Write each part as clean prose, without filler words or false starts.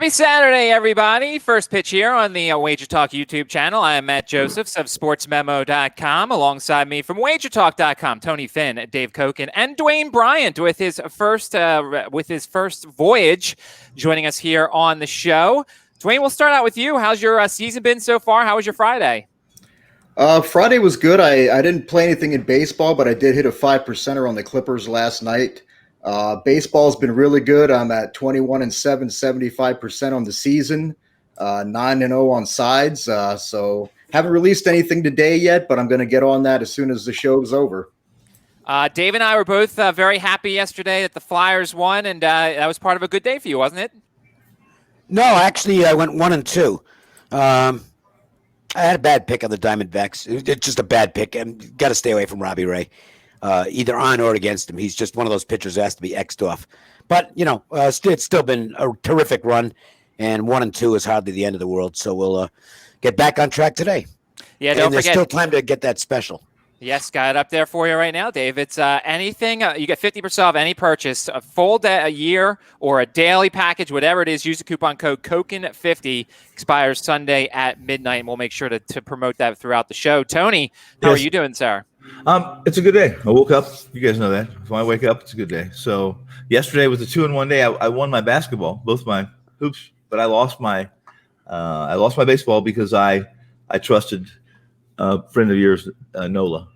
Happy Saturday, everybody. First pitch here on the Wager Talk YouTube channel. I am Matt Josephs of SportsMemo.com. Alongside me from WagerTalk.com, Tony Finn, Dave Koken, and Dwayne Bryant with his first voyage joining us here on the show. Dwayne, we'll start out with you. How's your season been so far? How was your Friday? Friday was good. I didn't play anything in baseball, but I did hit a 5%er on the Clippers last night. Baseball's been really good. I'm at 21-7, 75% on the season, 9-0 on sides. So haven't released anything today yet, but I'm going to get on that as soon as the show's over. Dave and I were both very happy yesterday that the Flyers won, and that was part of a good day for you, wasn't it? No, actually, I went 1-2. I had a bad pick on the Diamondbacks. It's just a bad pick, and got to stay away from Robbie Ray. Either on or against him. He's just one of those pitchers that has to be X'd off. But, it's still been a terrific run, and 1-2 is hardly the end of the world. So we'll get back on track today. Yeah, don't forget. There's still time to get that special. Yes, got it up there for you right now, Dave. It's anything. You get 50% off any purchase, a full day, a year, or a daily package, whatever it is. Use the coupon code KOKEN50. Expires Sunday at midnight, and we'll make sure to promote that throughout the show. Tony, how are you doing, sir? It's a good day. I woke up. You guys know that. When I wake up, it's a good day. So yesterday was a 2-in-1 day. I won my basketball, both my hoops, but I lost my baseball because I trusted a friend of yours, Nola,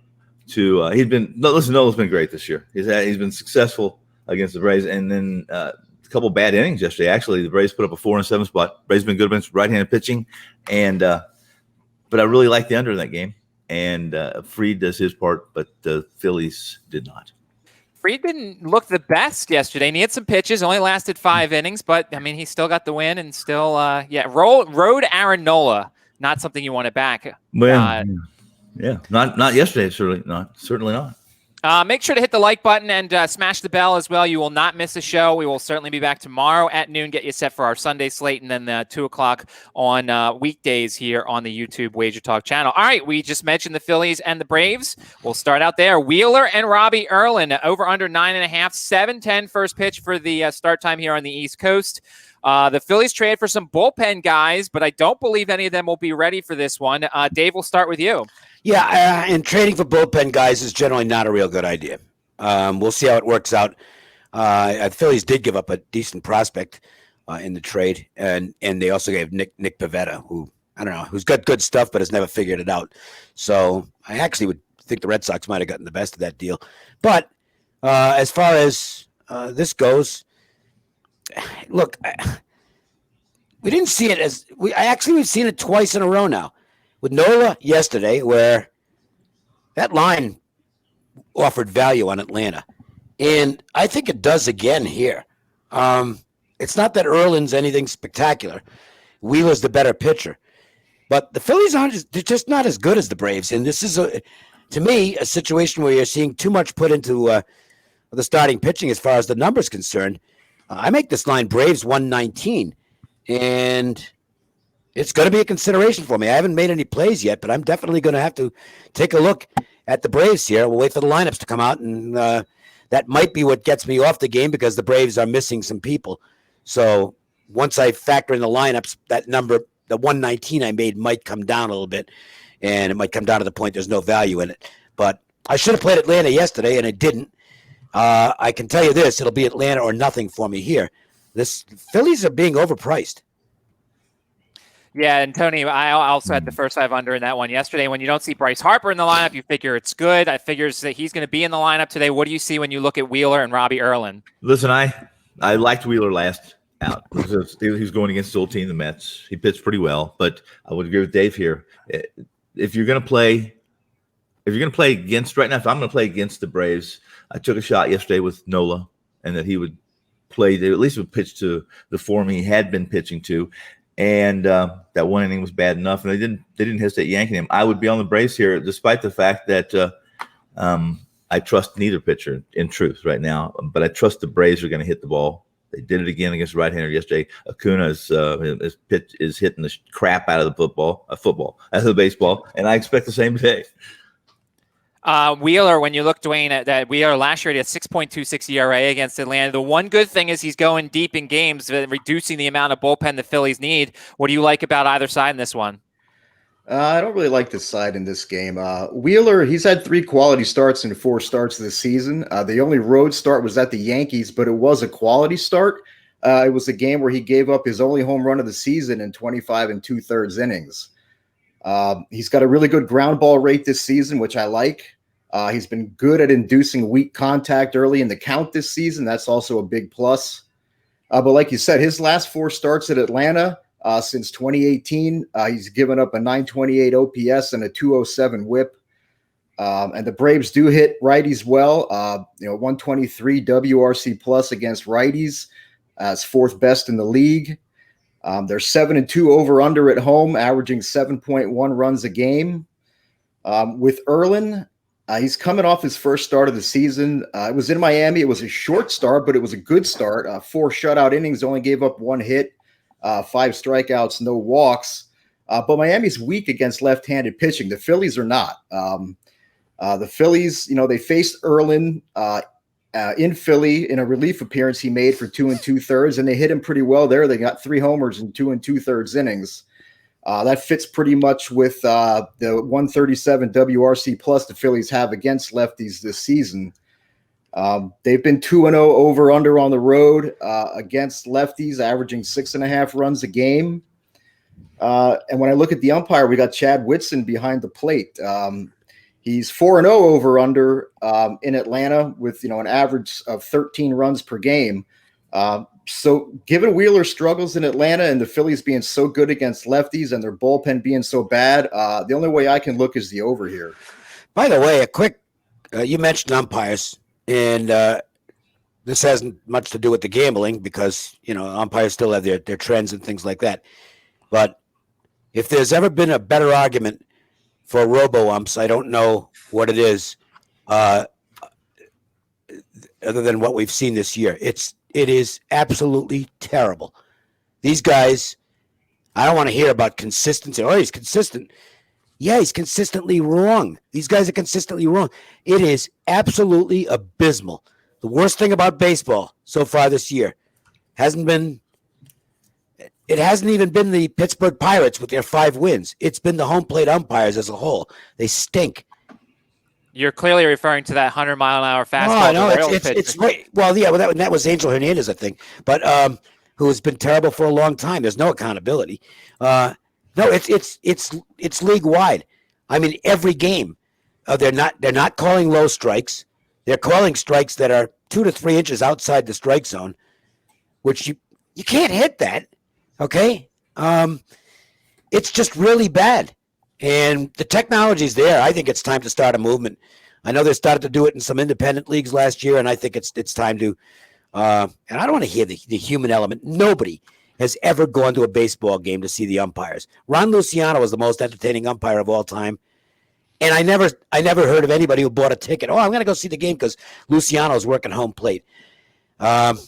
to Nola's been great this year. He's been successful against the Braves, and then a couple bad innings yesterday. Actually, the Braves put up a 4-7 spot. Braves been good against right-handed pitching, and but I really like the under in that game. And Fried does his part, but the Phillies did not. Fried didn't look the best yesterday, and he had some pitches, only lasted 5 innings, but, I mean, he still got the win and still, rode Aaron Nola, not something you want to back. Well, not yesterday, certainly not. Make sure to hit the like button and smash the bell as well. You will not miss a show. We will certainly be back tomorrow at noon, get you set for our Sunday slate, and then 2 o'clock on weekdays here on the YouTube Wager Talk channel. All right, we just mentioned the Phillies and the Braves. We'll start out there. Wheeler and Robbie Erlin, over under 9.5, 7:10 first pitch for the start time here on the East Coast. The Phillies trade for some bullpen guys, but I don't believe any of them will be ready for this one. Dave, we'll start with you. Yeah, and trading for bullpen guys is generally not a real good idea. We'll see how it works out. The Phillies did give up a decent prospect in the trade, and they also gave Nick Pivetta, who, I don't know, who's got good stuff but has never figured it out. So I actually would think the Red Sox might have gotten the best of that deal. But as far as this goes, look, we didn't see it we've seen it twice in a row now. With Nola yesterday, where that line offered value on Atlanta. And I think it does again here. It's not that Erlin's anything spectacular. Wheeler's the better pitcher. But the Phillies they're just not as good as the Braves. And this is, to me, a situation where you're seeing too much put into the starting pitching as far as the numbers concerned. I make this line Braves 119. And it's going to be a consideration for me. I haven't made any plays yet, but I'm definitely going to have to take a look at the Braves here. We'll wait for the lineups to come out, and that might be what gets me off the game because the Braves are missing some people. So once I factor in the lineups, that number, the 119 I made, might come down a little bit, and it might come down to the point there's no value in it. But I should have played Atlanta yesterday, and I didn't. I can tell you this, it'll be Atlanta or nothing for me here. The Phillies are being overpriced. Yeah, and Tony, I also had the first 5 under in that one yesterday. When you don't see Bryce Harper in the lineup, you figure it's good. I figures that he's going to be in the lineup today. What do you see when you look at Wheeler and Robbie Erlin? Listen, I liked Wheeler last out. He was going against his old team, the Mets. He pitched pretty well, but I would agree with Dave here. If you're going to play against right now, if I'm going to play against the Braves, I took a shot yesterday with Nola, and that he would play, at least would pitch to the form he had been pitching to. And that one inning was bad enough, and they didn't hesitate yanking him. I would be on the Braves here, despite the fact that I trust neither pitcher in truth right now. But I trust the Braves are going to hit the ball. They did it again against the right-hander yesterday. Acuna is hitting the crap out of the baseball, and I expect the same today. Wheeler, when you look, Dwayne, at that Wheeler last year, he had 6.26 ERA against Atlanta. The one good thing is he's going deep in games, reducing the amount of bullpen the Phillies need. What do you like about either side in this one? I don't really like this side in this game. Wheeler, he's had 3 quality starts in 4 starts this season. The only road start was at the Yankees, but it was a quality start. It was a game where he gave up his only home run of the season in 25 2/3 innings. He's got a really good ground ball rate this season, which I like. He's been good at inducing weak contact early in the count this season. That's also a big plus. But like you said, his last 4 starts at Atlanta since 2018, he's given up a 928 OPS and a 207 whip. And the Braves do hit righties well. 123 WRC plus against righties. It's 4th best in the league. They're 7-2 over under at home, averaging 7.1 runs a game. With Erlin, he's coming off his first start of the season. It was in Miami. It was a short start, but it was a good start. 4 shutout innings, only gave up 1 hit, 5 strikeouts, no walks. But Miami's weak against left-handed pitching. The Phillies are not. The Phillies, they faced Erlin in Philly in a relief appearance he made for 2 2/3, and they hit him pretty well there. They got 3 homers in 2 2/3 innings. That fits pretty much with the 137 WRC plus the Phillies have against lefties this season. They've been 2-0 over under on the road against lefties, averaging 6.5 runs a game. And when I look at the umpire, we got Chad Whitson behind the plate. He's 4-0 over under in Atlanta with an average of 13 runs per game. So given Wheeler's struggles in Atlanta and the Phillies being so good against lefties and their bullpen being so bad, the only way I can look is the over here. By the way, a quick you mentioned umpires, and this hasn't much to do with the gambling because umpires still have their trends and things like that. But if there's ever been a better argument for robo-umps, I don't know what it is, other than what we've seen this year. It is absolutely terrible. These guys, I don't want to hear about consistency. Oh, he's consistent. Yeah, he's consistently wrong. These guys are consistently wrong. It is absolutely abysmal. The worst thing about baseball so far this year hasn't even been the Pittsburgh Pirates with their 5 wins. It's been the home plate umpires as a whole. They stink. You're clearly referring to that 100-mile-an-hour fastball. No, it's right. Well, yeah, that was Angel Hernandez, I think, but who has been terrible for a long time. There's no accountability. No, it's league wide. I mean, every game, they're not calling low strikes. They're calling strikes that are 2 to 3 inches outside the strike zone, which you can't hit that. Okay, it's just really bad, and the technology's there. I think it's time to start a movement. I know they started to do it in some independent leagues last year, and I think it's time to. And I don't want to hear the human element. Nobody has ever gone to a baseball game to see the umpires. Ron Luciano was the most entertaining umpire of all time, and I never heard of anybody who bought a ticket. Oh, I'm going to go see the game because Luciano's working home plate. Got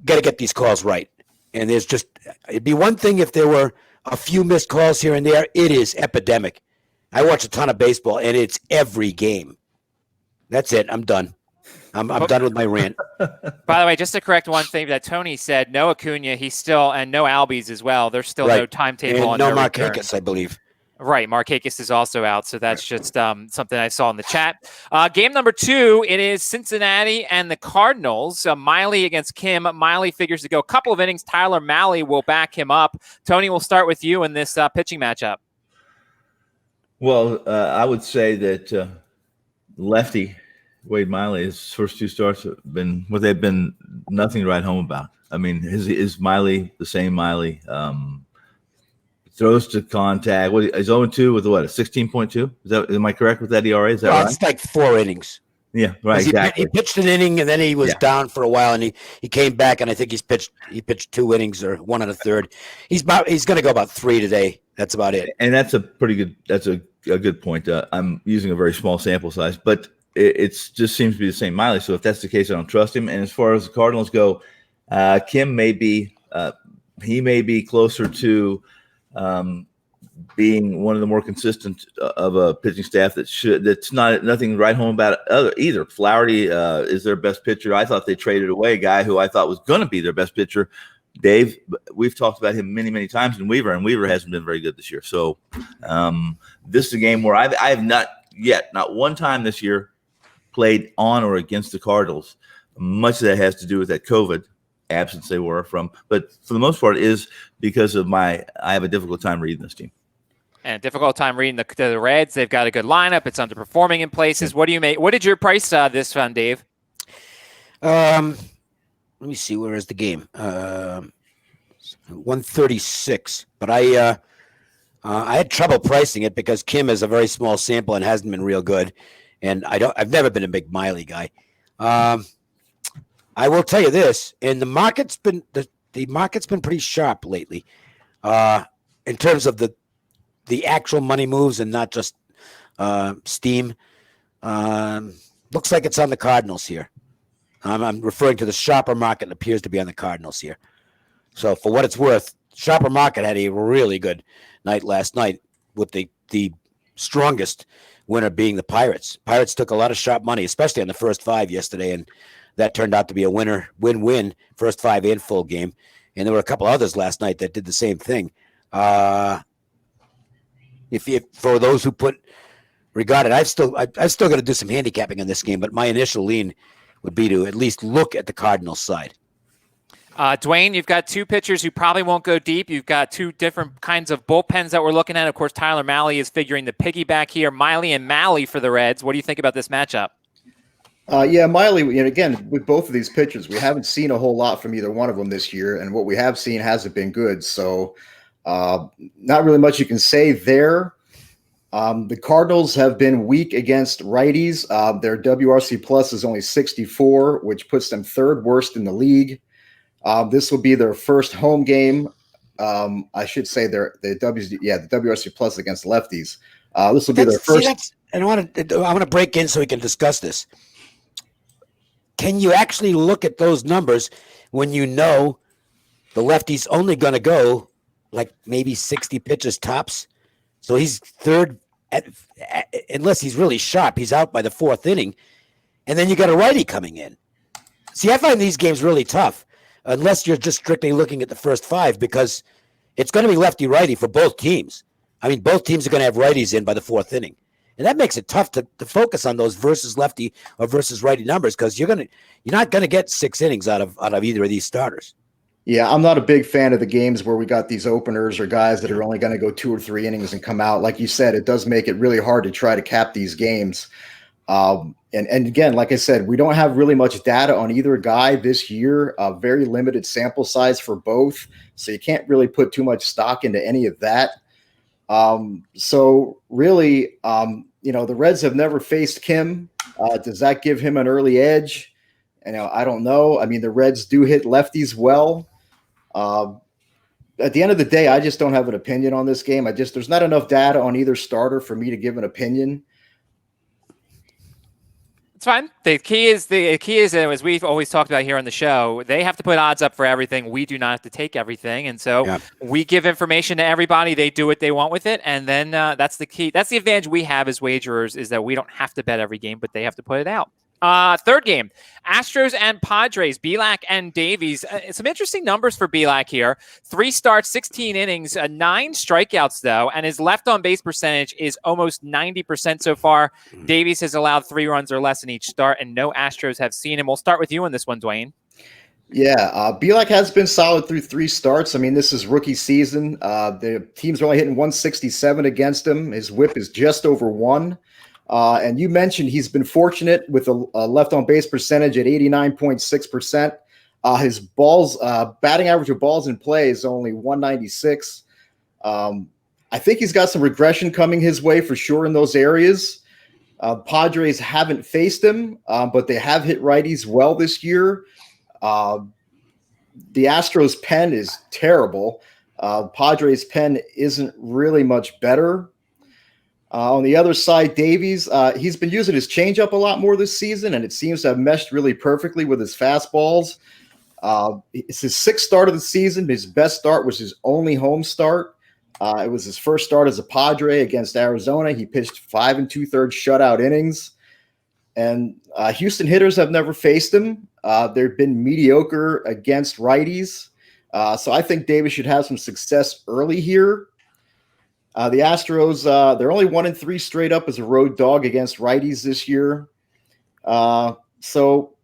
to get these calls right. And it'd be one thing if there were a few missed calls here and there. It is epidemic. I watch a ton of baseball, and it's every game. That's it. I'm done. I'm done with my rant. By the way, just to correct one thing that Tony said, no Acuna, and no Albies as well. There's still no timetable and on no their Markakis, I believe. Right, Markakis is also out, so that's just something I saw in the chat. Game number 2, it is Cincinnati and the Cardinals. Miley against Kim. Miley figures to go a couple of innings. Tyler Mahle will back him up. Tony, we'll start with you in this pitching matchup. Well, I would say that lefty Wade Miley, his first 2 starts have been they've been nothing to write home about. I mean, is Miley the same Miley? Throws to contact. He's 0-2 with what, a 16.2? Am I correct with that ERA? Is that right? It's like 4 innings. Yeah, right. Exactly. He pitched an inning and then he was down for a while and he came back and I think he pitched 2 innings or 1 1/3. He's going to go about 3 today. That's about it. And that's a pretty good. That's a good point. I'm using a very small sample size, but it just seems to be the same Miley. So if that's the case, I don't trust him. And as far as the Cardinals go, Kim may be closer to being one of the more consistent of a pitching staff that's nothing to write home about either. Flaherty is their best pitcher. I thought they traded away a guy who I thought was going to be their best pitcher. Dave, we've talked about him many, many times in Weaver, and Weaver hasn't been very good this year. So this is a game where I have not one time this year, played on or against the Cardinals. Much of that has to do with that COVID absence they were from, but for the most part, it is because of I have a difficult time reading this team. And a difficult time reading the Reds. They've got a good lineup. It's underperforming in places. What do you make? What did your price this fund, Dave? Let me see. Where is the game? 136. But I had trouble pricing it because Kim is a very small sample and hasn't been real good. And I've never been a big Miley guy. I will tell you this, and the market's been pretty sharp lately, in terms of the actual money moves and not just steam. Looks like it's on the Cardinals here. I'm referring to the sharper market and appears to be on the Cardinals here. So for what it's worth, sharper market had a really good night last night with the strongest winner being the Pirates. Pirates took a lot of sharp money, especially on the first five yesterday, and that turned out to be a win-win, first five and full game. And there were a couple others last night that did the same thing. If for those who regard it, I've still got to do some handicapping on this game, but my initial lean would be to at least look at the Cardinals side. Dwayne, you've got two pitchers who probably won't go deep. You've got two different kinds of bullpens that we're looking at. Of course, Tyler Mahle is figuring the piggyback here. Miley and Mahle for the Reds. What do you think about this matchup? Miley, and again, with both of these pitchers, we haven't seen a whole lot from either one of them this year, and what we have seen hasn't been good. So not really much you can say there. The Cardinals have been weak against righties. Their WRC plus is only 64, which puts them third worst in the league. This will be their first home game. I should say the WRC plus against lefties. This will be their first. I want to break in so we can discuss this. Can you actually look at those numbers when you know the lefty's only going to go like maybe 60 pitches tops? So he's third, unless he's really sharp. He's out by the fourth inning. And then you got a righty coming in. See, I find these games really tough unless you're just strictly looking at the first five, because it's going to be lefty-righty for both teams. I mean, both teams are going to have righties in by the fourth inning. And that makes it tough to focus on those versus lefty or versus righty numbers, because you're not going to get 6 innings out of either of these starters. Yeah, I'm not a big fan of the games where we got these openers or guys that are only going to go 2 or 3 innings and come out. Like you said, it does make it really hard to try to cap these games. And again, like I said, we don't have really much data on either guy this year. Very limited sample size for both, so you can't really put too much stock into any of that. So really, the Reds have never faced Kim. Does that give him an early edge? I don't know. I mean, the Reds do hit lefties well. At the end of the day, I just don't have an opinion on this game. There's not enough data on either starter for me to give an opinion. It's fine. The key is, as we've always talked about here on the show, they have to put odds up for everything. We do not have to take everything. And so we give information to everybody. They do what they want with it. And then that's the key. That's the advantage we have as wagerers, is that we don't have to bet every game, but they have to put it out. Third game, Astros and Padres, Bielak and Davies. Some interesting numbers for Bielak here. 3 starts, 16 innings, 9 strikeouts, though, and his left-on-base percentage is almost 90% so far. Davies has allowed 3 runs or less in each start, and no Astros have seen him. We'll start with you on this one, Dwayne. Yeah, Bielak has been solid through 3 starts. I mean, this is rookie season. The teams are only hitting 167 against him. His whip is just over 1. And you mentioned he's been fortunate with a left-on-base percentage at 89.6%. His batting average of balls in play is only 196. I think he's got some regression coming his way for sure in those areas. Padres haven't faced him, but they have hit righties well this year. The Astros pen is terrible. Padres pen isn't really much better. On the other side, Davies, he's been using his changeup a lot more this season, and it seems to have meshed really perfectly with his fastballs. It's his 6th start of the season. His best start was his only home start. It was his first start as a Padre against Arizona. He pitched 5 2/3 shutout innings. And Houston hitters have never faced him. They've been mediocre against righties. So I think Davis should have some success early here. The Astros, they're only 1-3 straight up as a road dog against righties this year. So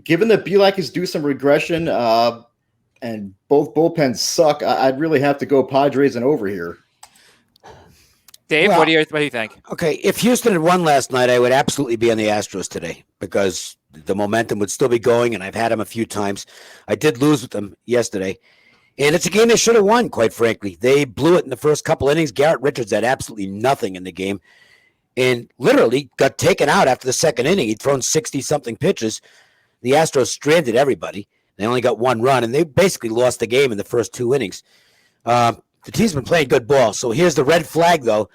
given that Bielak is due some regression and both bullpens suck, I'd really have to go Padres and over here. Dave, Well, what do you think? Okay, if Houston had won last night, I would absolutely be on the Astros today because the momentum would still be going, and I've had them a few times. I did lose with them yesterday, and it's a game they should have won, quite frankly. They blew it in the first couple innings. Garrett Richards had absolutely nothing in the game and literally got taken out after the second inning. He'd thrown 60-something pitches. The Astros stranded everybody. They only got one run, and they basically lost the game in the first 2 innings. The team's been playing good ball. So here's the red flag, though,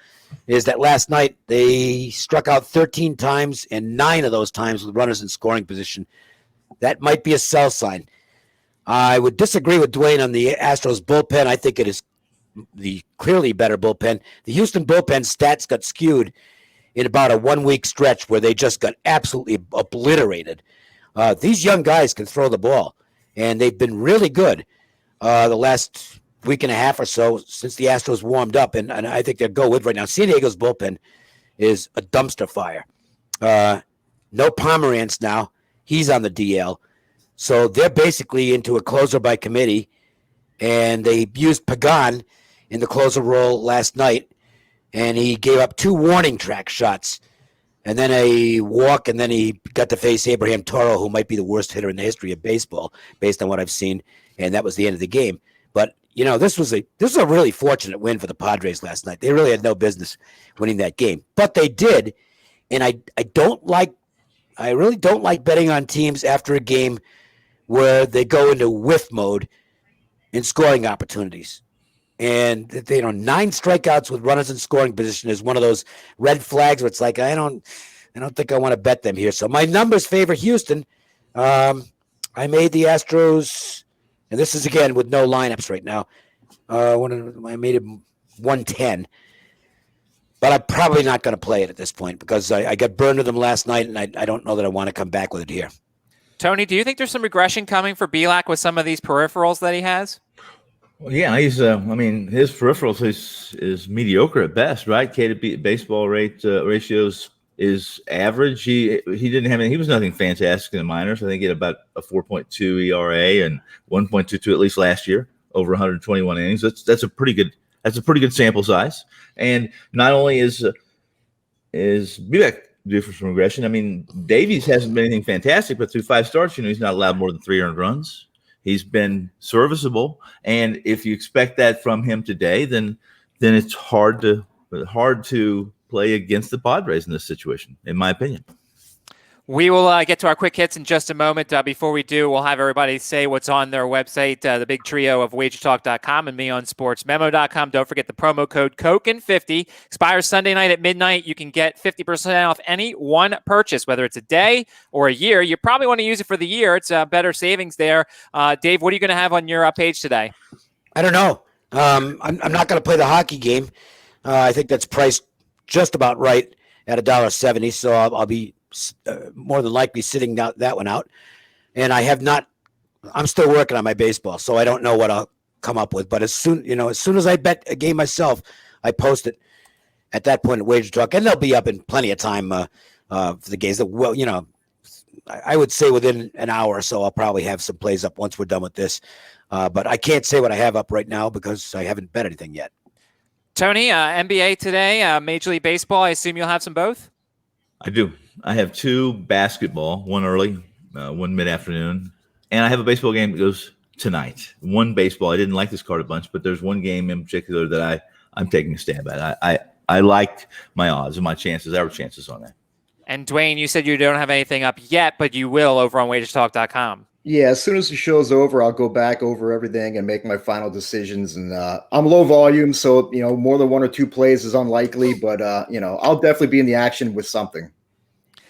is that last night they struck out 13 times, and 9 of those times with runners in scoring position. That might be a sell sign. I would disagree with Dwayne on the Astros bullpen. I think it is the clearly better bullpen. The Houston bullpen stats got skewed in about a 1-week stretch where they just got absolutely obliterated. These young guys can throw the ball, and they've been really good the last week and a half or so since the Astros warmed up, and I think they'll go with right now. San Diego's bullpen is a dumpster fire. No Pomerantz now. He's on the DL. So they're basically into a closer by committee, and they used Pagan in the closer role last night, and he gave up 2 warning track shots and then a walk, and then he got to face Abraham Toro, who might be the worst hitter in the history of baseball based on what I've seen, and that was the end of the game. But this was a really fortunate win for the Padres last night. They really had no business winning that game, but they did. And I really don't like betting on teams after a game where they go into whiff mode in scoring opportunities. And 9 strikeouts with runners in scoring position is one of those red flags where it's like I don't think I want to bet them here. So my numbers favor Houston. I made the Astros. And this is, again, with no lineups right now. I made it 110. But I'm probably not going to play it at this point because I got burned with them last night, and I don't know that I want to come back with it here. Tony, do you think there's some regression coming for Bielak with some of these peripherals that he has? Well, yeah, he's. His peripherals is mediocre at best, right? K to baseball ratios is average. He didn't have any. He was nothing fantastic in the minors. I think he had about a 4.2 ERA and 1.22 at least last year over 121 innings. That's a pretty good sample size. And not only is Bielak due for some regression. I mean, Davies hasn't been anything fantastic, but through 5 starts, he's not allowed more than 3 earned runs. He's been serviceable, and if you expect that from him today, then it's hard to play against the Padres in this situation, in my opinion. We will get to our quick hits in just a moment. Before we do, we'll have everybody say what's on their website, the big trio of wagertalk.com and me on sportsmemo.com. Don't forget the promo code KOKEN50. Expires Sunday night at midnight. You can get 50% off any one purchase, whether it's a day or a year. You probably want to use it for the year. It's better savings there. Dave, what are you going to have on your page today? I don't know. I'm not going to play the hockey game. I think that's priced just about right at $1.70, so I'll be more than likely sitting that one out. And I'm still working on my baseball, so I don't know what I'll come up with. But as soon as I bet a game myself, I post it at that point at Wager Talk, and they'll be up in plenty of time for the games. I would say within an hour or so, I'll probably have some plays up once we're done with this. But I can't say what I have up right now because I haven't bet anything yet. Tony, NBA today, Major League Baseball. I assume you'll have some both? I do. I have 2 basketball, one early, one mid-afternoon, and I have a baseball game that goes tonight. One baseball. I didn't like this card a bunch, but there's one game in particular that I'm taking a stab at. I liked my odds and our chances on that. And Dwayne, you said you don't have anything up yet, but you will over on wagertalk.com. Yeah, as soon as the show's over, I'll go back over everything and make my final decisions. And I'm low volume, so more than 1 or 2 plays is unlikely, but I'll definitely be in the action with something.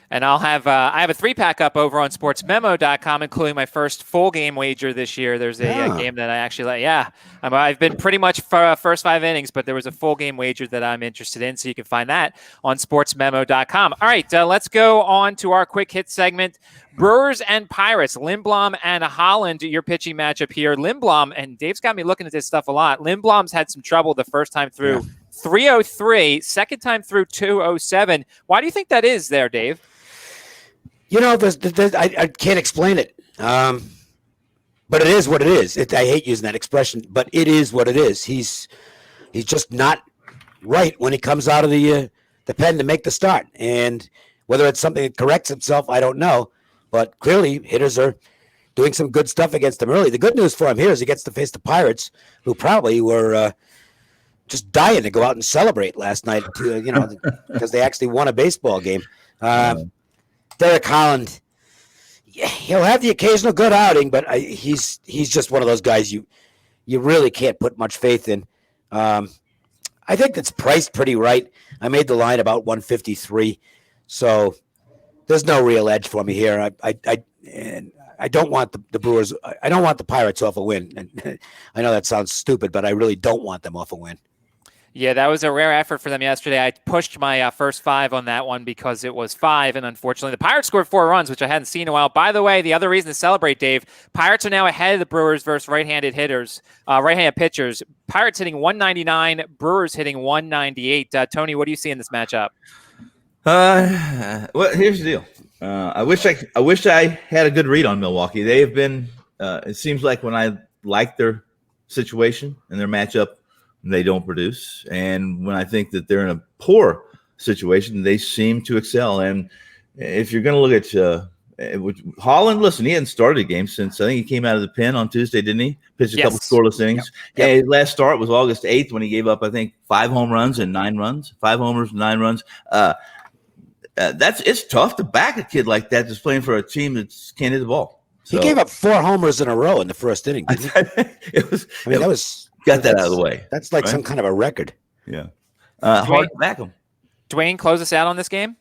And I have a 3-pack up over on sportsmemo.com, including my first full game wager this year. There's a game that I actually like. Yeah, I've been pretty much for first 5 innings, but there was a full game wager that I'm interested in. So you can find that on sportsmemo.com. All right, let's go on to our quick hit segment. Brewers and Pirates, Lindblom and Holland, your pitching matchup here. Lindblom, and Dave's got me looking at this stuff a lot. Lindblom's had some trouble the first time through. 303, second time through 207. Why do you think that is there, Dave? I can't explain it. But it is what it is. I hate using that expression, but it is what it is. He's just not right when he comes out of the pen to make the start. And whether it's something that corrects himself, I don't know. But clearly, hitters are doing some good stuff against him early. The good news for him here is he gets to face the Pirates, who probably were just dying to go out and celebrate last night, because they actually won a baseball game. Derek Holland, he'll have the occasional good outing, but he's just one of those guys you really can't put much faith in. I think that's priced pretty right. I made the line about 153, so there's no real edge for me here. I don't want the Brewers. I don't want the Pirates off a win. And I know that sounds stupid, but I really don't want them off a win. Yeah, that was a rare effort for them yesterday. I pushed my first 5 on that one because it was 5, and unfortunately the Pirates scored 4 runs, which I hadn't seen in a while. By the way, the other reason to celebrate, Dave, Pirates are now ahead of the Brewers versus right-handed pitchers. Pirates hitting 199, Brewers hitting 198. Tony, what do you see in this matchup? Well, here's the deal. I wish I had a good read on Milwaukee. They have been. It seems like when I like their situation and their matchup, they don't produce. And when I think that they're in a poor situation, they seem to excel. And if you're going to look at Holland, listen, he hadn't started a game since I think he came out of the pen on Tuesday, didn't he? Pitched a couple scoreless innings. Yep. His last start was August 8th when he gave up, I think, 5 home runs and 9 runs. 5 homers and 9 runs. It's tough to back a kid like that that's playing for a team that can't hit the ball. So, he gave up 4 homers in a row in the first inning. Didn't he? Got that out of the way. That's like some kind of a record. Yeah. Hard to back him. Dwayne, close us out on this game.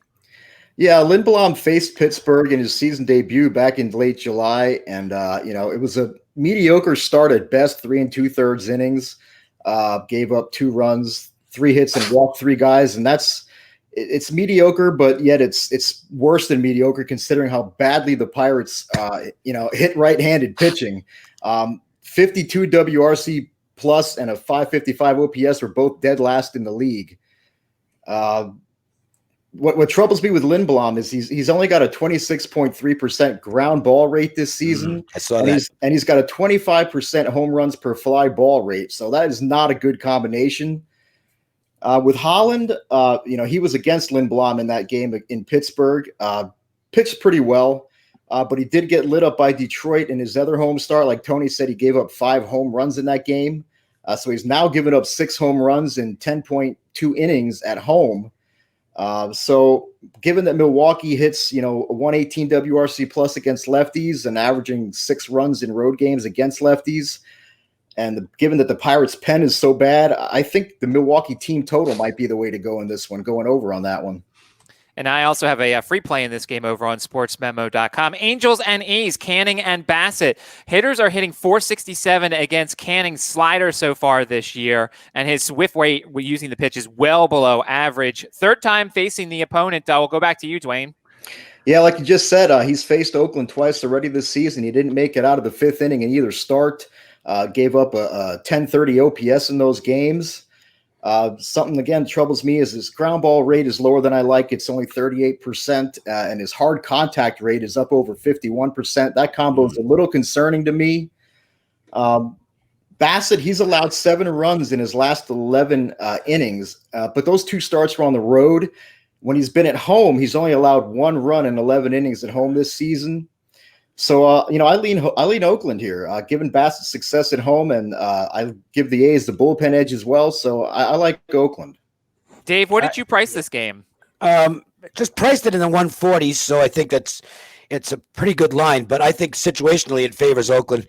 Yeah, Lindblom faced Pittsburgh in his season debut back in late July, and it was a mediocre start at best, 3 2/3 innings. Gave up 2 runs, 3 hits, and walked 3 guys, and it's mediocre, but yet it's worse than mediocre considering how badly the Pirates hit right-handed pitching. 52 WRC plus and a 555 OPS were both dead last in the league. What troubles me with Lindblom is he's only got a 26.3% ground ball rate this season. I saw that. And he's got a 25% home runs per fly ball rate. So that is not a good combination. With Holland, he was against Lindblom in that game in Pittsburgh. Pitched pretty well, but he did get lit up by Detroit in his other home start. Like Tony said, he gave up 5 home runs in that game. So he's now given up 6 home runs in 10.2 innings at home. So given that Milwaukee hits, a 118 WRC plus against lefties and averaging 6 runs in road games against lefties, and given that the Pirates' pen is so bad, I think the Milwaukee team total might be the way to go in this one, going over on that one. And I also have a free play in this game over on sportsmemo.com. Angels and A's, Canning and Bassett. Hitters are hitting 467 against Canning's slider so far this year, and his whiff rate using the pitch is well below average. Third time facing the opponent. We'll go back to you, Dwayne. Yeah, like you just said, he's faced Oakland twice already this season. He didn't make it out of the 5th inning in either start. Gave up a 1030 OPS in those games. Something, again, troubles me is his ground ball rate is lower than I like. It's only 38%, and his hard contact rate is up over 51%. That combo is a little concerning to me. Bassett, he's allowed 7 runs in his last 11 innings, but those 2 starts were on the road. When he's been at home, he's only allowed 1 run in 11 innings at home this season. So, I lean Oakland here, given Bassett's success at home, and I give the A's the bullpen edge as well. So I like Oakland. Dave, what did you price this game? Just priced it in the 140s, so I think it's a pretty good line. But I think situationally it favors Oakland.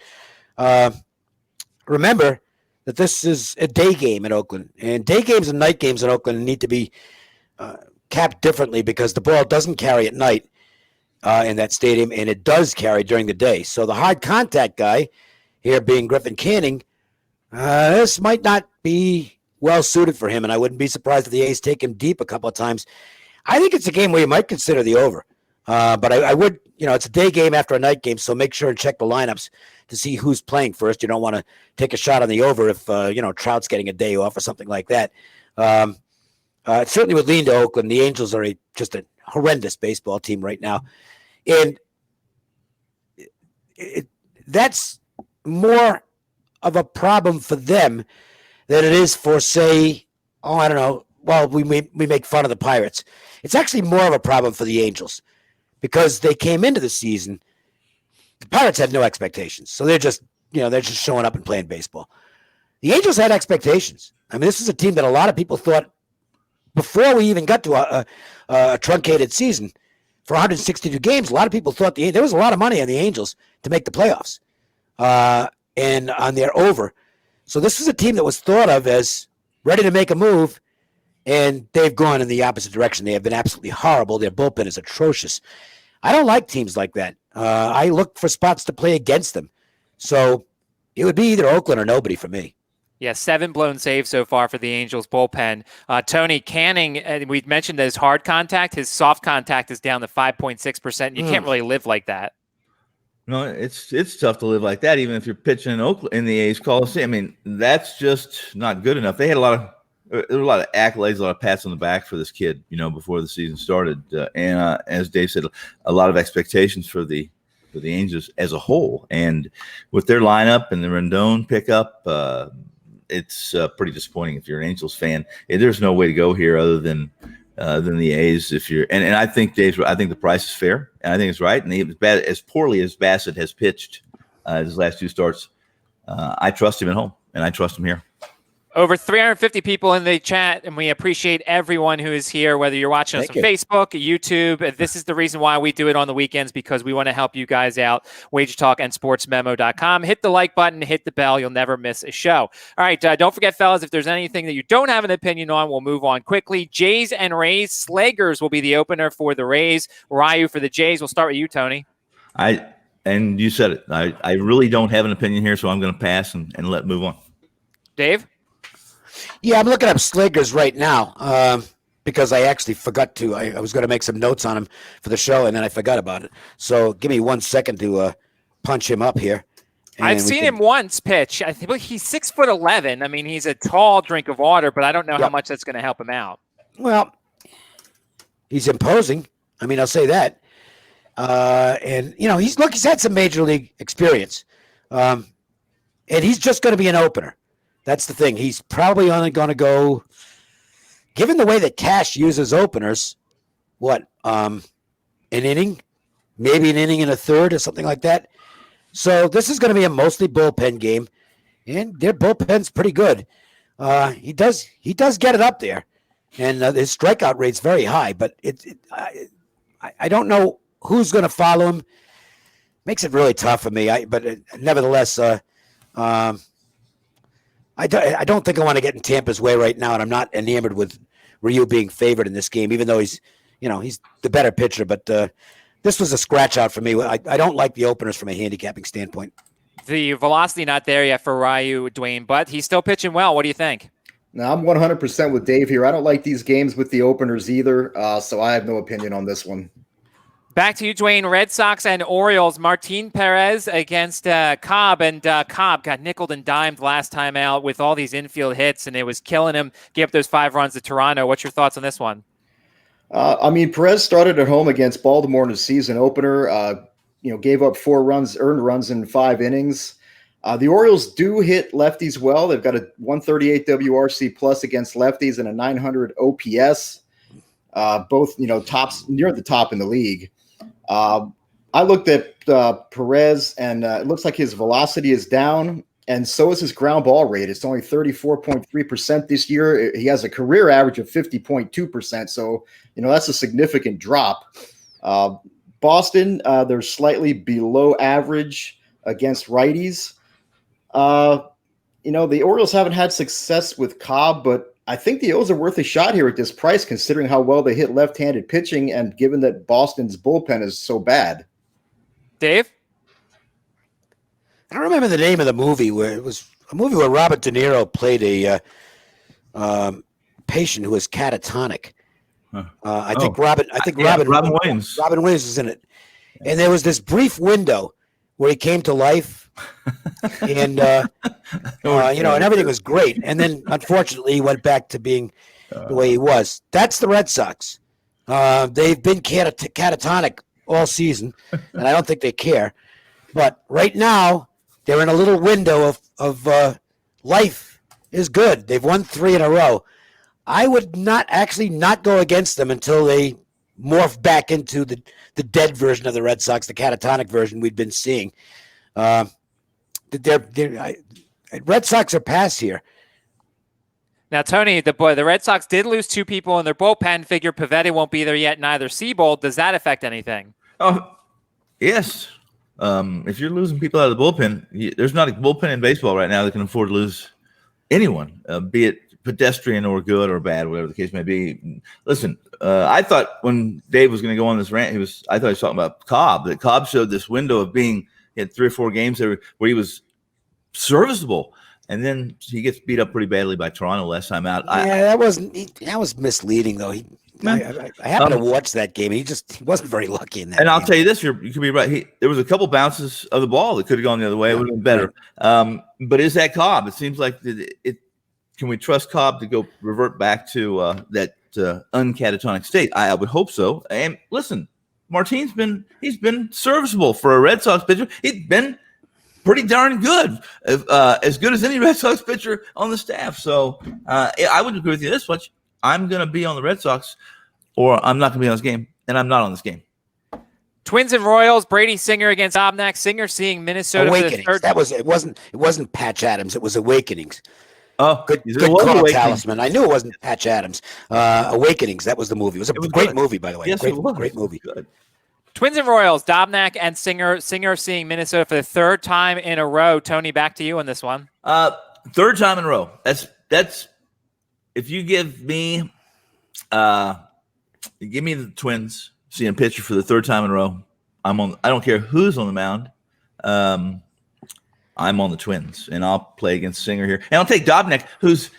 Remember that this is a day game in Oakland, and day games and night games in Oakland need to be capped differently because the ball doesn't carry at night in that stadium, and it does carry during the day. So the hard contact guy, here being Griffin Canning, this might not be well suited for him, and I wouldn't be surprised if the A's take him deep a couple of times. I think it's a game where you might consider the over, but I would, it's a day game after a night game, so make sure and check the lineups to see who's playing first. You don't want to take a shot on the over if, Trout's getting a day off or something like that. It certainly would lean to Oakland. The Angels are just a horrendous baseball team right now. And that's more of a problem for them than it is for, say, I don't know. Well, we make fun of the Pirates. It's actually more of a problem for the Angels because they came into the season. The Pirates had no expectations. So they're just showing up and playing baseball. The Angels had expectations. I mean, this is a team that a lot of people thought before we even got to a truncated season for 162 games, a lot of people thought there was a lot of money on the Angels to make the playoffs and on their over. So this is a team that was thought of as ready to make a move, and they've gone in the opposite direction. They have been absolutely horrible. Their bullpen is atrocious. I don't like teams like that. I look for spots to play against them. So it would be either Oakland or nobody for me. Yeah, 7 blown saves so far for the Angels bullpen. Tony Canning, we mentioned his hard contact. His soft contact is down to 5.6%. You can't really live like that. No, it's tough to live like that, even if you're pitching in Oakland in the A's Coliseum. I mean, that's just not good enough. There were a lot of accolades, a lot of pats on the back for this kid, before the season started. And as Dave said, a lot of expectations for the Angels as a whole. And with their lineup and the Rendon pickup, it's pretty disappointing if you're an Angels fan. There's no way to go here other than the A's. If you're and I think I think the price is fair, and I think it's right. And as poorly as Bassett has pitched his last 2 starts, I trust him at home, and I trust him here. Over 350 people in the chat, and we appreciate everyone who is here, whether you're watching us on Facebook, YouTube. This is the reason why we do it on the weekends, because we want to help you guys out. Wager Talk and SportsMemo.com. Hit the like button, hit the bell. You'll never miss a show. All right, don't forget, fellas, if there's anything that you don't have an opinion on, we'll move on quickly. Jays and Rays. Slagers will be the opener for the Rays. Ryu for the Jays. We'll start with you, Tony. And you said it. I really don't have an opinion here, so I'm going to pass and let move on. Dave? Yeah, I'm looking up Slagers right now because I actually forgot to. I was going to make some notes on him for the show, and then I forgot about it. So give me 1 second to punch him up here. I've seen him once pitch. I think he's 6'11". I mean, he's a tall drink of water, but I don't know how much that's going to help him out. Well, he's imposing. I mean, I'll say that. And he's had some major league experience, and he's just going to be an opener. That's the thing. He's probably only going to go, given the way that Cash uses openers, an inning, maybe an inning and a third or something like that. So this is going to be a mostly bullpen game, and their bullpen's pretty good. He does get it up there, and his strikeout rate's very high, but I don't know who's going to follow him. Makes it really tough for me. But nevertheless, I don't think I want to get in Tampa's way right now, and I'm not enamored with Ryu being favored in this game, even though he's the better pitcher. But this was a scratch out for me. I don't like the openers from a handicapping standpoint. The velocity not there yet for Ryu, Dwayne, but he's still pitching well. What do you think? Now, I'm 100% with Dave here. I don't like these games with the openers either, so I have no opinion on this one. Back to you, Dwayne. Red Sox and Orioles. Martin Perez against Cobb, and Cobb got nickeled and dimed last time out with all these infield hits, and it was killing him. Gave up those 5 runs to Toronto. What's your thoughts on this one? Perez started at home against Baltimore in his season opener. Gave up 4 runs, earned runs in 5 innings. The Orioles do hit lefties well. They've got a 138 WRC plus against lefties and a 900 OPS. Both tops near the top in the league. I looked at Perez, and it looks like his velocity is down, and so is his ground ball rate. It's only 34.3% this year. He has a career average of 50.2%, so that's a significant drop. Boston, they're slightly below average against righties. The Orioles haven't had success with Cobb, but I think the O's are worth a shot here at this price, considering how well they hit left-handed pitching and given that Boston's bullpen is so bad. Dave? I don't remember the name of the movie where it was a movie where Robert De Niro played a patient who was catatonic. I think Robin Williams. Robin Williams was in it, and there was this brief window where he came to life, and and everything was great. And then, unfortunately, he went back to being the way he was. That's the Red Sox. They've been catatonic all season, and I don't think they care. But right now, they're in a little window of life is good. They've won 3 in a row. I would not go against them until they morph back into the dead version of the Red Sox, the catatonic version we've been seeing. Red Sox are past here. Now, Tony, the Red Sox did lose 2 people in their bullpen. Figure Pavetta won't be there yet, neither Seabold. Does that affect anything? Oh, yes. If you're losing people out of the bullpen, there's not a bullpen in baseball right now that can afford to lose anyone, be it pedestrian or good or bad, whatever the case may be. Listen, I thought when Dave was going to go on this rant, I thought he was talking about Cobb. That Cobb showed this window of he had 3 or 4 games there where he was serviceable, and then he gets beat up pretty badly by Toronto last time out. That was misleading though. I happened to watch that game. He wasn't very lucky in that. And I'll game. tell you this: you could be right. There was a couple bounces of the ball that could have gone the other way. It would have been better. But is that Cobb? It seems like can we trust Cobb to go revert back to that uncatatonic state? I would hope so. And listen, Martine's he's been serviceable for a Red Sox pitcher. He's been pretty darn good, as good as any Red Sox pitcher on the staff. So I would agree with you this much. I'm going to be on the Red Sox, or I'm not going to be on this game, and I'm not on this game. Twins and Royals, Brady Singer against Dobnak. Singer seeing Minnesota Awakenings. for the third. It wasn't Patch Adams. It was Awakenings. Oh, good call, Talisman. I knew it wasn't Patch Adams. Awakenings. That was the movie. It was a great movie, by the way. Yes, it was. Great movie. Good. Twins and Royals, Dobnak and Singer. Singer seeing Minnesota for the 3rd time in a row. Tony, back to you on this one. 3rd time in a row. That's if you give me the Twins seeing pitcher for the 3rd time in a row. I don't care who's on the mound. I'm on the Twins, and I'll play against Singer here. And I'll take Dobnak, who's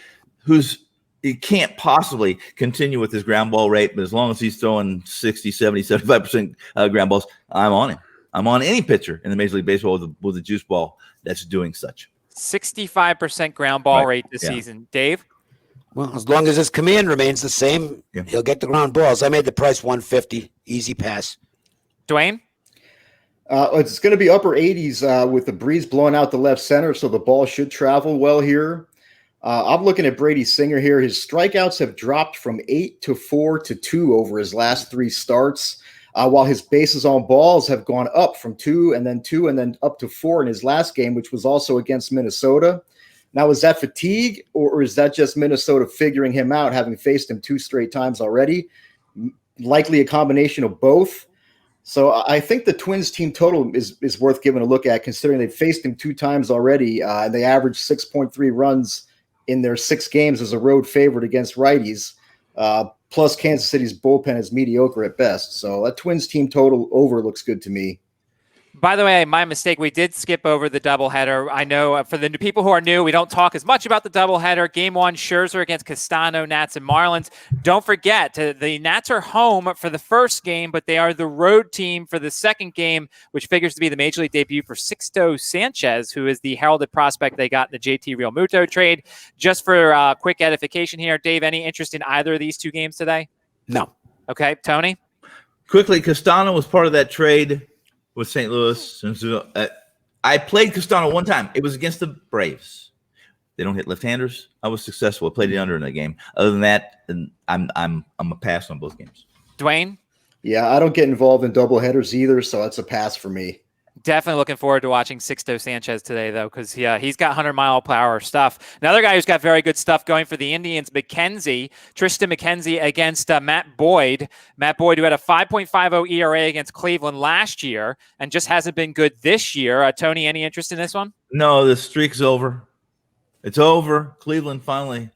he can't possibly continue with his ground ball rate, but as long as he's throwing 60, 70, 75% ground balls, I'm on him. I'm on any pitcher in the Major League Baseball with a juice ball that's doing such. 65% ground ball rate this season. Dave? Well, as long as his command remains the same, he'll get the ground balls. I made the price 150. Easy pass. Dwayne? It's going to be upper 80s with the breeze blowing out the left center, so the ball should travel well here. I'm looking at Brady Singer here. His strikeouts have dropped from 8 to 4 to 2 over his last 3 starts, while his bases on balls have gone up from 2 and then up to 4 in his last game, which was also against Minnesota. Now, is that fatigue, or is that just Minnesota figuring him out, having faced him 2 straight times already? Likely a combination of both. So I think the Twins team total is worth giving a look at, considering they've faced him 2 times already. And they averaged 6.3 runs in their 6 games as a road favorite against righties. Plus Kansas City's bullpen is mediocre at best. So that Twins team total over looks good to me. By the way, my mistake. We did skip over the doubleheader. I know for the people who are new, we don't talk as much about the doubleheader. Game 1, Scherzer against Castano, Nats and Marlins. Don't forget, the Nats are home for the first game, but they are the road team for the second game, which figures to be the Major League debut for Sixto Sanchez, who is the heralded prospect they got in the JT Realmuto trade. Just for quick edification here, Dave, any interest in either of these 2 games today? No. Okay, Tony? Quickly, Castano was part of that trade with St. Louis. I played Castano one time. It was against the Braves. They don't hit left-handers. I was successful. I played the under in that game. Other than that, I'm a pass on both games. Dwayne? Yeah, I don't get involved in doubleheaders either, so that's a pass for me. Definitely looking forward to watching Sixto Sanchez today, though, because he's got 100-mile-per-hour stuff. Another guy who's got very good stuff going for the Indians, Tristan McKenzie against Matt Boyd. Matt Boyd, who had a 5.50 ERA against Cleveland last year and just hasn't been good this year. Tony, any interest in this one? No, the streak's over. It's over. Cleveland finally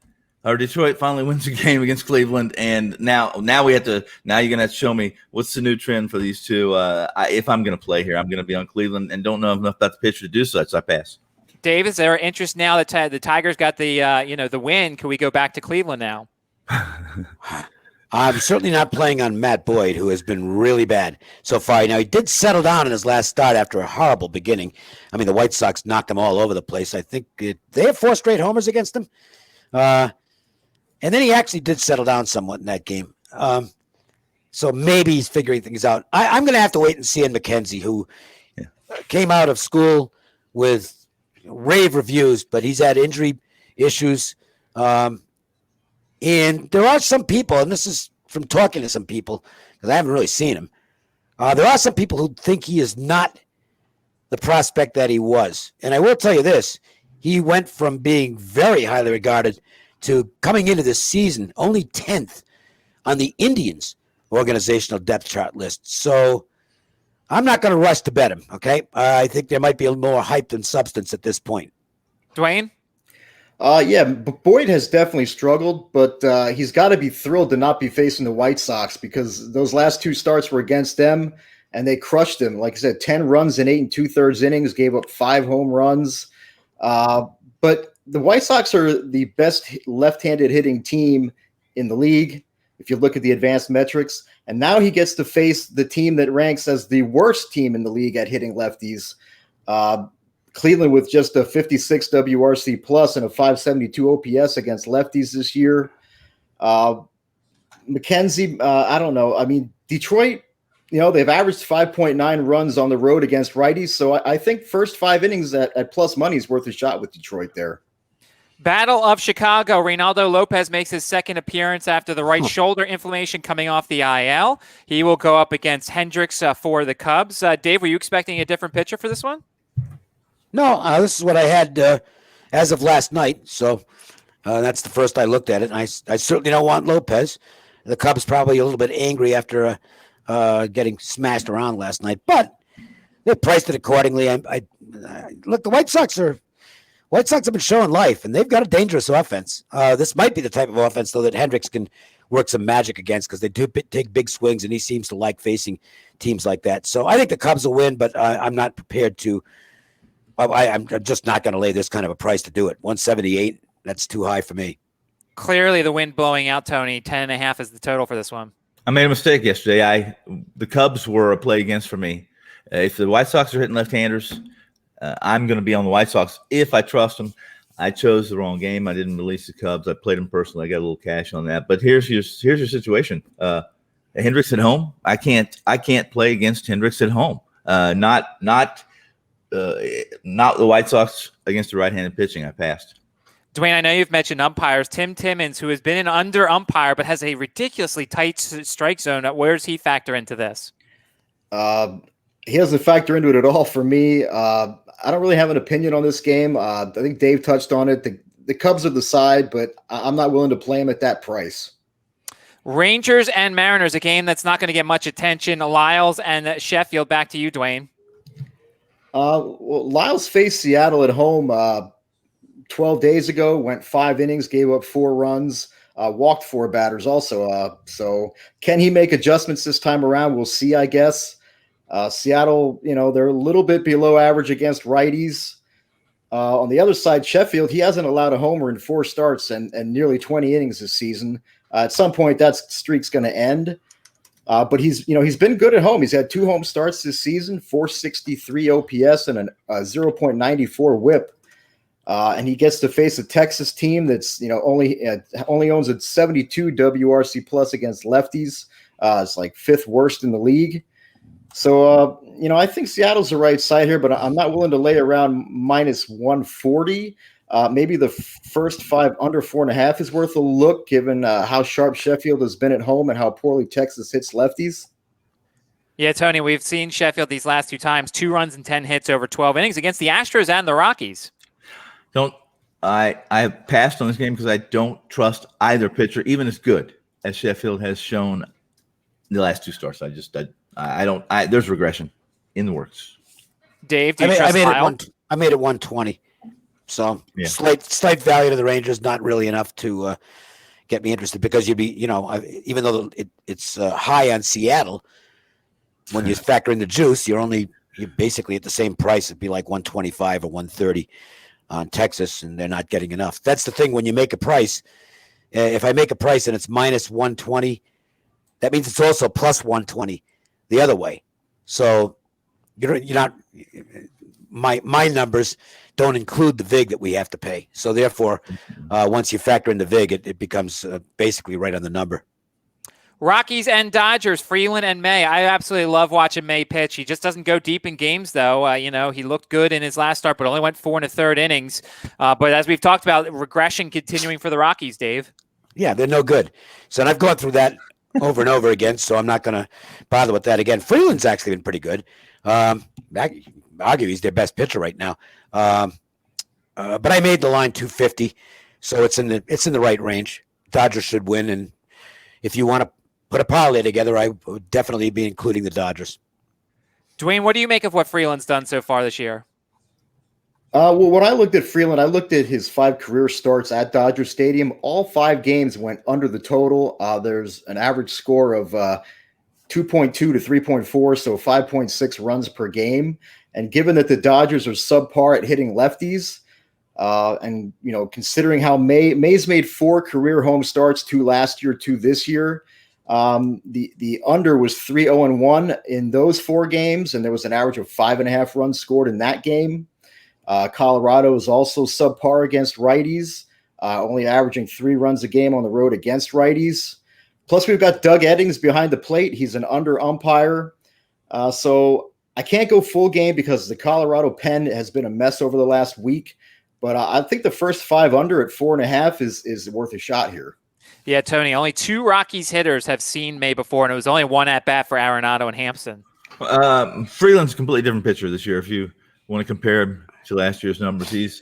Or Detroit finally wins a game against Cleveland, and now we have to. Now you're gonna have to show me what's the new trend for these two. If I'm gonna play here, I'm gonna be on Cleveland, and don't know enough about the pitcher to do such. So I pass. Dave, is there interest now that the Tigers got the the win? Can we go back to Cleveland now? I'm certainly not playing on Matt Boyd, who has been really bad so far. Now, he did settle down in his last start after a horrible beginning. I mean, the White Sox knocked him all over the place. I think they have 4 straight homers against him. And then he actually did settle down somewhat in that game. So maybe he's figuring things out. I'm going to have to wait and see on McKenzie, who came out of school with rave reviews, but he's had injury issues. And there are some people, and this is from talking to some people, because I haven't really seen him. There are some people who think he is not the prospect that he was. And I will tell you this, he went from being very highly regarded to coming into this season only 10th on the Indians organizational depth chart list. So I'm not going to rush to bet him, okay? I think there might be a little more hype than substance at this point. Dwayne? Boyd has definitely struggled, but he's got to be thrilled to not be facing the White Sox because those last 2 starts were against them, and they crushed him. Like I said, 10 runs in 8 2/3 innings, gave up 5 home runs. But the White Sox are the best left-handed hitting team in the league, if you look at the advanced metrics. And now he gets to face the team that ranks as the worst team in the league at hitting lefties. Cleveland with just a 56 WRC plus and a 572 OPS against lefties this year. McKenzie, I don't know. I mean, Detroit, they've averaged 5.9 runs on the road against righties. So I think first 5 innings at plus money is worth a shot with Detroit there. Battle of Chicago. Reynaldo Lopez makes his second appearance after the right shoulder inflammation coming off the IL. He will go up against Hendricks for the Cubs. Dave, were you expecting a different pitcher for this one? No, this is what I had as of last night. So that's the first I looked at it. And I certainly don't want Lopez. The Cubs probably a little bit angry after getting smashed around last night, but they priced it accordingly. Look, the White Sox have been showing life, and they've got a dangerous offense. This might be the type of offense, though, that Hendricks can work some magic against because they do take big swings, and he seems to like facing teams like that. So I think the Cubs will win, but I'm not prepared to. I'm just not going to lay this kind of a price to do it. 178, that's too high for me. Clearly, the wind blowing out, Tony. 10.5 is the total for this one. I made a mistake yesterday. The Cubs were a play against for me. If the White Sox are hitting left-handers, I'm going to be on the White Sox if I trust them. I chose the wrong game. I didn't release the Cubs. I played them personally. I got a little cash on that. But here's your situation. Hendricks at home. I can't play against Hendricks at home. Not the White Sox against the right-handed pitching. I passed. Dwayne, I know you've mentioned umpires. Tim Timmons, who has been an under umpire but has a ridiculously tight strike zone. Where does he factor into this? He doesn't factor into it at all for me. I don't really have an opinion on this game. I think Dave touched on it. The Cubs are the side, but I'm not willing to play him at that price. Rangers and Mariners, a game that's not going to get much attention. Lyles and Sheffield. Back to you, Dwayne. Lyles faced Seattle at home 12 days ago, went 5 innings, gave up 4 runs, walked 4 batters also. So can he make adjustments this time around? We'll see, I guess. Seattle, they're a little bit below average against righties. On the other side, Sheffield, he hasn't allowed a homer in 4 starts and nearly 20 innings this season. At some point, that streak's going to end. But he's been good at home. He's had 2 home starts this season, 463 OPS and a 0.94 WHIP. And he gets to face a Texas team that's only owns a 72 WRC plus against lefties. It's like 5th worst in the league. So I think Seattle's the right side here, but I'm not willing to lay around minus 140. Maybe the first 5 under 4.5 is worth a look, given how sharp Sheffield has been at home and how poorly Texas hits lefties. Yeah, Tony, we've seen Sheffield these last 2 times, 2 runs and 10 hits over 12 innings against the Astros and the Rockies. I have passed on this game because I don't trust either pitcher, even as good as Sheffield has shown the last 2 starts. There's regression in the works. Dave, do you trust Lyle? I made it 120. So Yeah. slight value to the Rangers, not really enough to get me interested because you'd be, even though it's high on Seattle, when you factor in the juice, you're basically at the same price. It'd be like 125 or 130 on Texas, and they're not getting enough. That's the thing when you make a price. If I make a price and it's minus 120, that means it's also plus 120 the other way. So you're not. My numbers don't include the VIG that we have to pay. So therefore, once you factor in the VIG, it becomes basically right on the number. Rockies and Dodgers, Freeland and May. I absolutely love watching May pitch. He just doesn't go deep in games, though. He looked good in his last start, but only went 4 1/3 innings. But as we've talked about, regression continuing for the Rockies, Dave. Yeah, they're no good. So and I've gone through that over and over again, so I'm not going to bother with that again. Freeland's actually been pretty good. Argue he's their best pitcher right now. But I made the line 250, so it's in the right range. Dodgers should win, and if you want to put a parlay together, I would definitely be including the Dodgers. Dwayne, what do you make of what Freeland's done so far this year? Well, when I looked at Freeland, I looked at his 5 career starts at Dodger Stadium. All 5 games went under the total. There's an average score of 2.2 to 3.4, so 5.6 runs per game. And given that the Dodgers are subpar at hitting lefties, and considering how May's made 4 career home starts, 2 last year, 2 this year, the under was 3-0-1 in those 4 games, and there was an average of 5.5 runs scored in that game. Colorado is also subpar against righties, only averaging 3 runs a game on the road against righties. Plus, we've got Doug Eddings behind the plate. He's an under umpire. So I can't go full game because the Colorado pen has been a mess over the last week. But I think the first 5 under at 4.5 is worth a shot here. Yeah, Tony, only 2 Rockies hitters have seen May before, and it was only 1 at-bat for Arenado and Hampson. Freeland's a completely different pitcher this year. If you want to compare him to last year's numbers,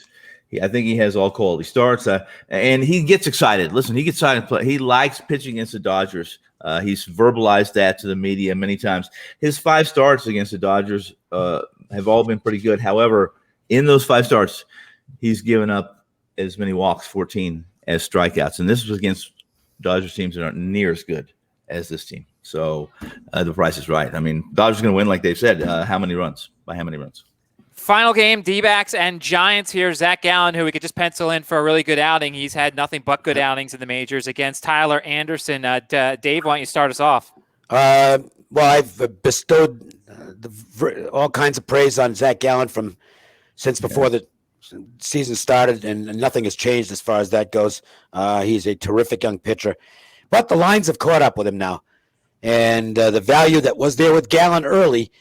I think he has all quality starts, and he gets excited. Listen, he gets excited to play. He likes pitching against the Dodgers. He's verbalized that to the media many times. His 5 starts against the Dodgers have all been pretty good. However, in those 5 starts, he's given up as many walks, 14, as strikeouts. And this was against Dodgers teams that aren't near as good as this team. So the price is right. I mean, Dodgers are going to win, like they've said. How many runs? By how many runs? Final game, D-backs and Giants here. Zach Gallen, who we could just pencil in for a really good outing. He's had nothing but good outings in the majors against Tyler Anderson. Dave, why don't you start us off? Well, I've bestowed all kinds of praise on Zach Gallen since before the season started, and nothing has changed as far as that goes. He's a terrific young pitcher. But the lines have caught up with him now. And the value that was there with Gallen early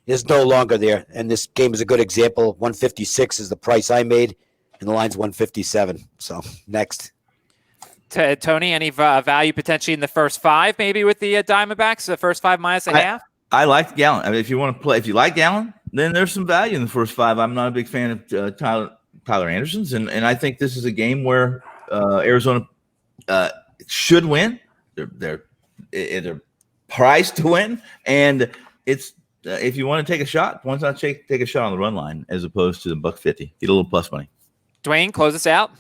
is no longer there. And this game is a good example. 156 is the price I made, and the line's 157. So next. Tony, any value potentially in the first 5, maybe with the Diamondbacks, the first 5 minus a half? I like Gallen. I mean, if you want to play, if you like Gallen, then there's some value in the first 5. I'm not a big fan of Tyler Anderson's, and I think this is a game where Arizona should win. They're priced to win, and it's if you want to take a shot, why not take a shot on the run line as opposed to the $150? Get a little plus money. Dwayne, close us out.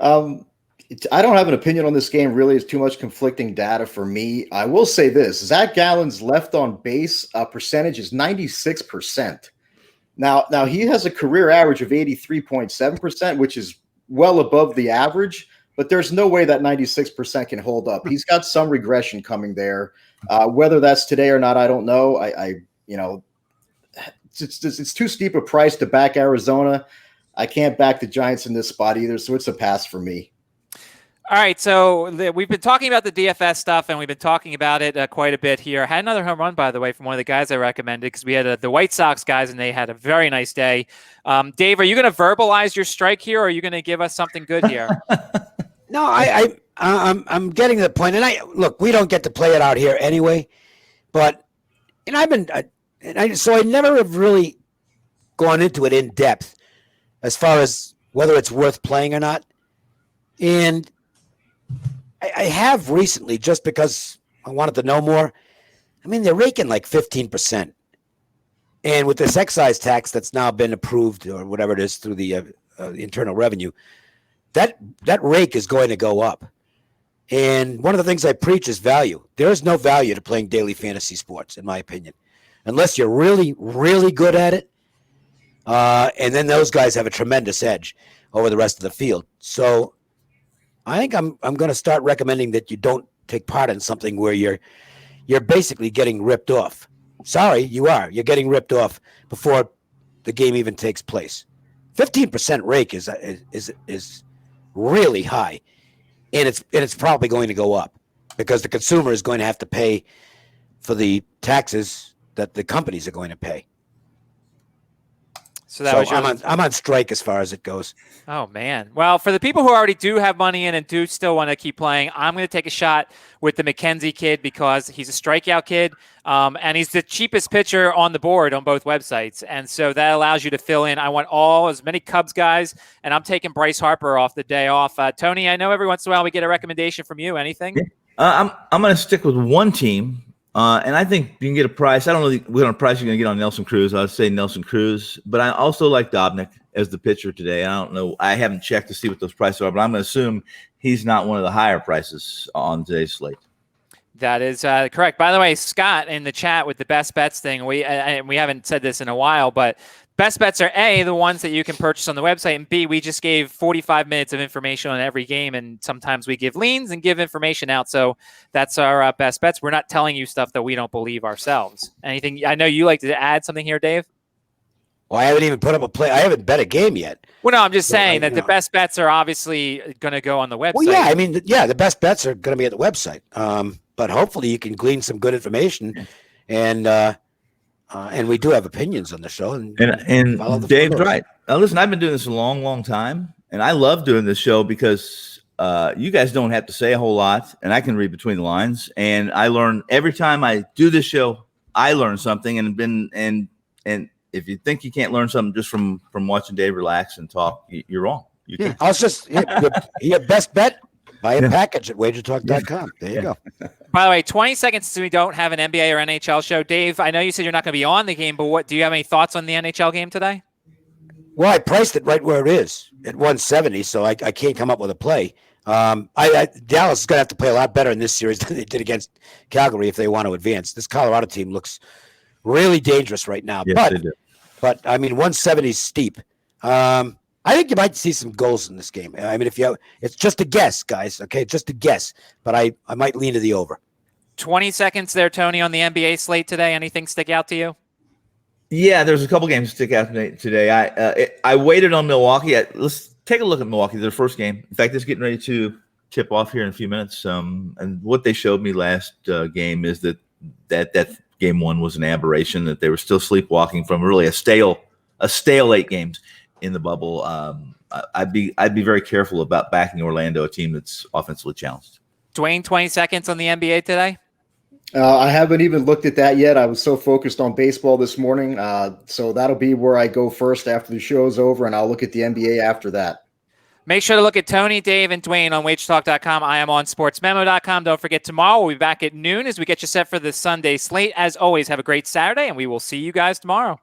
I don't have an opinion on this game. Really, it's too much conflicting data for me. I will say this: Zach Gallen's left on base percentage is 96%. Now he has a career average of 83.7%, which is well above the average. But there's no way that 96% can hold up. He's got some regression coming there. Whether that's today or not, I don't know. It's too steep a price to back Arizona. I can't back the Giants in this spot either, so it's a pass for me. All right, so we've been talking about the DFS stuff, and we've been talking about it quite a bit here. I had another home run, by the way, from one of the guys I recommended, because we had the White Sox guys, and they had a very nice day. Dave, are you going to verbalize your strike here, or are you going to give us something good here? No, I'm getting to the point, and we don't get to play it out here anyway, but so I never have really gone into it in depth as far as whether it's worth playing or not, and I have recently just because I wanted to know more. I mean, they're raking like 15%, and with this excise tax that's now been approved or whatever it is through the internal revenue, that rake is going to go up. And one of the things I preach is value. There is no value to playing daily fantasy sports, in my opinion, unless you're really, really good at it. And then those guys have a tremendous edge over the rest of the field. So I think I'm going to start recommending that you don't take part in something where you're basically getting ripped off. Sorry, you are. You're getting ripped off before the game even takes place. 15% rake is really high, and it's probably going to go up because the consumer is going to have to pay for the taxes that the companies are going to pay. So that was I'm on strike as far as it goes. Oh, man. Well, for the people who already do have money in and do still want to keep playing, I'm going to take a shot with the McKenzie kid because he's a strikeout kid, and he's the cheapest pitcher on the board on both websites. And so that allows you to fill in. I want as many Cubs guys, and I'm taking Bryce Harper off the day off. Tony, I know every once in a while we get a recommendation from you. Anything? I'm going to stick with one team. And I think you can get a price. I don't know what kind of price you're going to get on Nelson Cruz. I would say Nelson Cruz, but I also like Dobnik as the pitcher today. I don't know. I haven't checked to see what those prices are, but I'm going to assume he's not one of the higher prices on today's slate. That is correct. By the way, Scott in the chat with the best bets thing, we haven't said this in a while, but best bets are A, the ones that you can purchase on the website, and B, we just gave 45 minutes of information on every game, and sometimes we give leans and give information out. So that's our best bets. We're not telling you stuff that we don't believe ourselves. Anything? I know you like to add something here, Dave. Well, I haven't even put up a play. I haven't bet a game yet. Well, no, I'm just saying that the best bets are obviously going to go on the website. Well, yeah, I mean, the best bets are going to be at the website. But hopefully you can glean some good information, and we do have opinions on the show. And Dave's right. Now, listen, I've been doing this a long, long time, and I love doing this show because you guys don't have to say a whole lot, and I can read between the lines. And I learn every time I do this show. I learn something, and if you think you can't learn something just from watching Dave relax and talk, you're wrong. You can't. I was just your best bet. Buy a package at wagertalk.com. There you go. By the way, 20 seconds so we don't have an NBA or NHL show. Dave, I know you said you're not going to be on the game, but do you have any thoughts on the NHL game today? Well, I priced it right where it is at 170, so I can't come up with a play. Dallas is going to have to play a lot better in this series than they did against Calgary if they want to advance. This Colorado team looks really dangerous right now. Yes, they do. But I mean, 170 is steep. I think you might see some goals in this game. I mean, it's just a guess, guys. Okay, just a guess. But I might lean to the over. 20 seconds there, Tony, on the NBA slate today. Anything stick out to you? Yeah, there's a couple games that stick out today. I waited on Milwaukee. Let's take a look at Milwaukee, their first game. In fact, it's getting ready to tip off here in a few minutes. And what they showed me last game is that game one was an aberration, that they were still sleepwalking from really a stale 8 games in the bubble. I'd be very careful about backing Orlando, a team that's offensively challenged. Dwayne, 20 seconds on the NBA today? I haven't even looked at that yet. I was so focused on baseball this morning. So that'll be where I go first after the show's over, and I'll look at the NBA after that. Make sure to look at Tony, Dave, and Dwayne on wagertalk.com. I am on sportsmemo.com. Don't forget, tomorrow we'll be back at noon as we get you set for the Sunday slate. As always, have a great Saturday, and we will see you guys tomorrow.